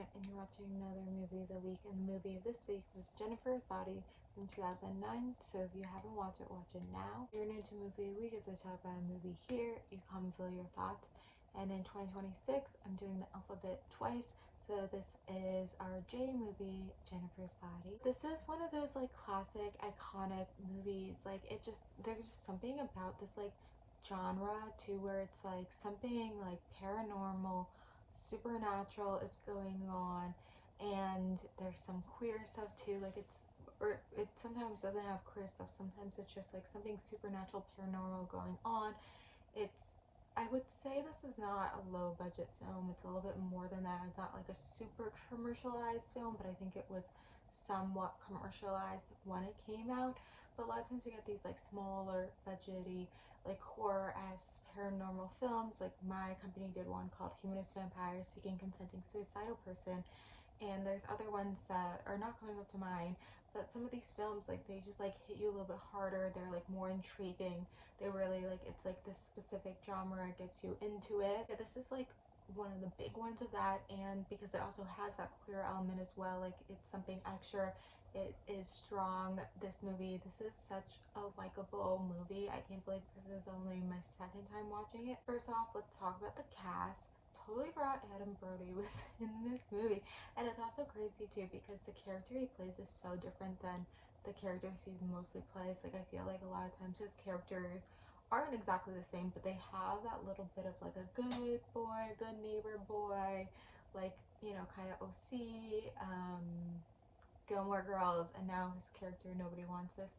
Janet, and you're watching another movie of the week. And the movie of this week was Jennifer's Body from 2009. So if you haven't watched it, watch it now. If you're new to Movie of the Week, as I talk about a movie here, you come and feel your thoughts. And in 2026, I'm doing the alphabet twice. So this is our J movie, Jennifer's Body. This is one of those like classic, iconic movies. Like there's just something about this like genre too, where it's like something like paranormal, supernatural is going on, and there's some queer stuff too. Like it sometimes doesn't have queer stuff. Sometimes it's just like something supernatural, paranormal going on. It's I would say this is not a low budget film. It's a little bit more than that. It's not like a super commercialized film, but I think it was somewhat commercialized when it came out. But a lot of times you get these like smaller budgety like horror as paranormal films. Like my company did one called Humanist Vampire Seeking Consenting Suicidal Person, and there's other ones that are not coming up to mind, but some of these films like they just like hit you a little bit harder. They're like more intriguing. They really like, it's like this specific genre gets you into it. Yeah, this is like one of the big ones of that, and because it also has that queer element as well, like it's something extra. It is strong. This is such a likable movie. I can't believe this is only my second time watching it. First off, let's talk about the cast. Totally forgot Adam Brody was in this movie. And it's also crazy too because the character he plays is so different than the characters he mostly plays. Like I feel like a lot of times his characters aren't exactly the same, but they have that little bit of like a good boy, good neighbor boy, like, you know, kind of OC, Gilmore Girls, and now his character Nobody Wants This.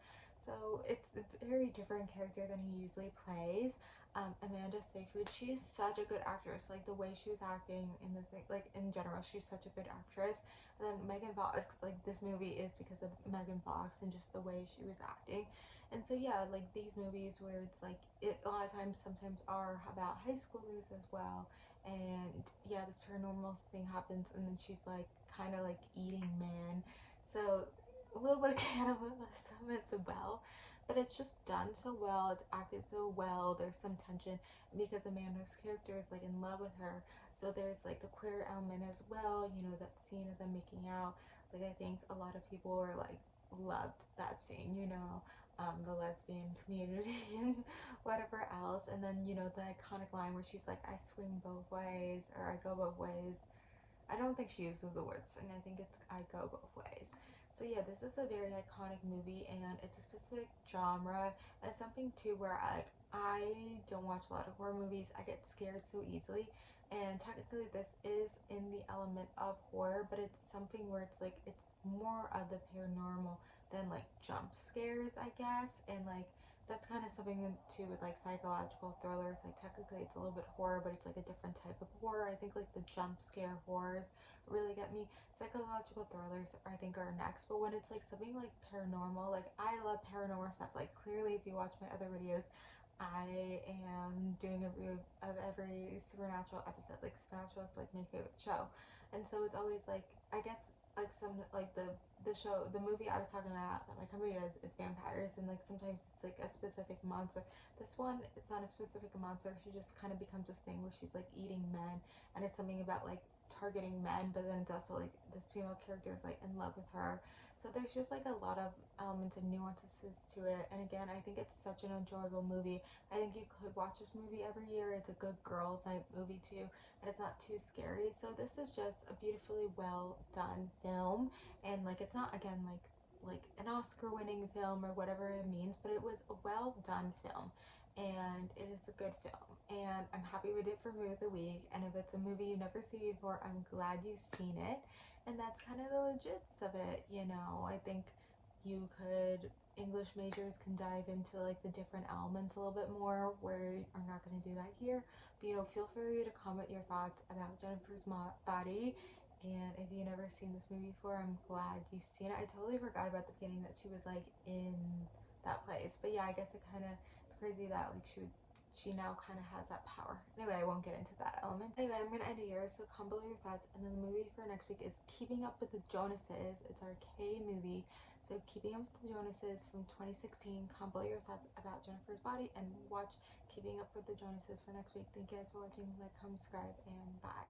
So it's a very different character than he usually plays. Amanda Seyfried, she is such a good actress. Like the way she was acting in this thing, like in general, she's such a good actress. And then Megan Fox, like this movie is because of Megan Fox and just the way she was acting. And so yeah, like these movies where it's like a lot of times sometimes are about high schoolers as well. And yeah, this paranormal thing happens, and then she's like kind of like eating man, so a little bit of cannibalism as well, but it's just done so well. It's acted so well. There's some tension because Amanda's character is like in love with her. So there's like the queer element as well. You know, that scene of them making out. Like I think a lot of people were like loved that scene. You know, the lesbian community and whatever else. And then you know the iconic line where she's like, "I swing both ways" or "I go both ways." I don't think she uses the word swing. I think it's I go both ways. So yeah, this is a very iconic movie, and it's a specific genre, and it's something too where I don't watch a lot of horror movies. I get scared so easily, and technically this is in the element of horror, but it's something where it's like it's more of the paranormal than like jump scares, I guess, and like that's kind of something too with like psychological thrillers. Like technically it's a little bit horror, but it's like a different type of horror. I think like the jump scare horrors really get me. Psychological thrillers I think are next, but when it's like something like paranormal, like I love paranormal stuff. Like clearly if you watch my other videos, I am doing a review of every Supernatural episode. Like Supernatural is like my favorite show, and so it's always like I guess like some like the movie I was talking about that my company does is vampires, and like sometimes it's like a specific monster. This one, it's not a specific monster. She just kind of becomes this thing where she's like eating men, and it's something about like targeting men, but then it's also like this female character is like in love with her. So there's just like a lot of elements and nuances to it, and again I think it's such an enjoyable movie. I think you could watch this movie every year. It's a good girls night movie too, and it's not too scary. So this is just a beautifully well done film, and like it's not again like an Oscar winning film or whatever it means, but it was a well done film, and it is a good film, and I'm happy with it for movie of the week. And if it's a movie you've never seen before, I'm glad you've seen it. And that's kind of the legits of it, you know. I think you could English majors can dive into like the different elements a little bit more. We are not going to do that here, but you know, feel free to comment your thoughts about Jennifer's Body. And if you've never seen this movie before, I'm glad you've seen it. I totally forgot about the beginning that she was like in that place, but yeah, I guess it kind of crazy that like she now kind of has that power. Anyway, I won't get into that element. Anyway, I'm gonna end it here, so comment below your thoughts. And then the movie for next week is Keeping Up with the Jonases. It's our K movie. So Keeping Up with the Jonases from 2016. Comment below your thoughts about Jennifer's Body, and watch Keeping Up with the Jonases for next week. Thank you guys for watching. Like, comment, subscribe, and bye.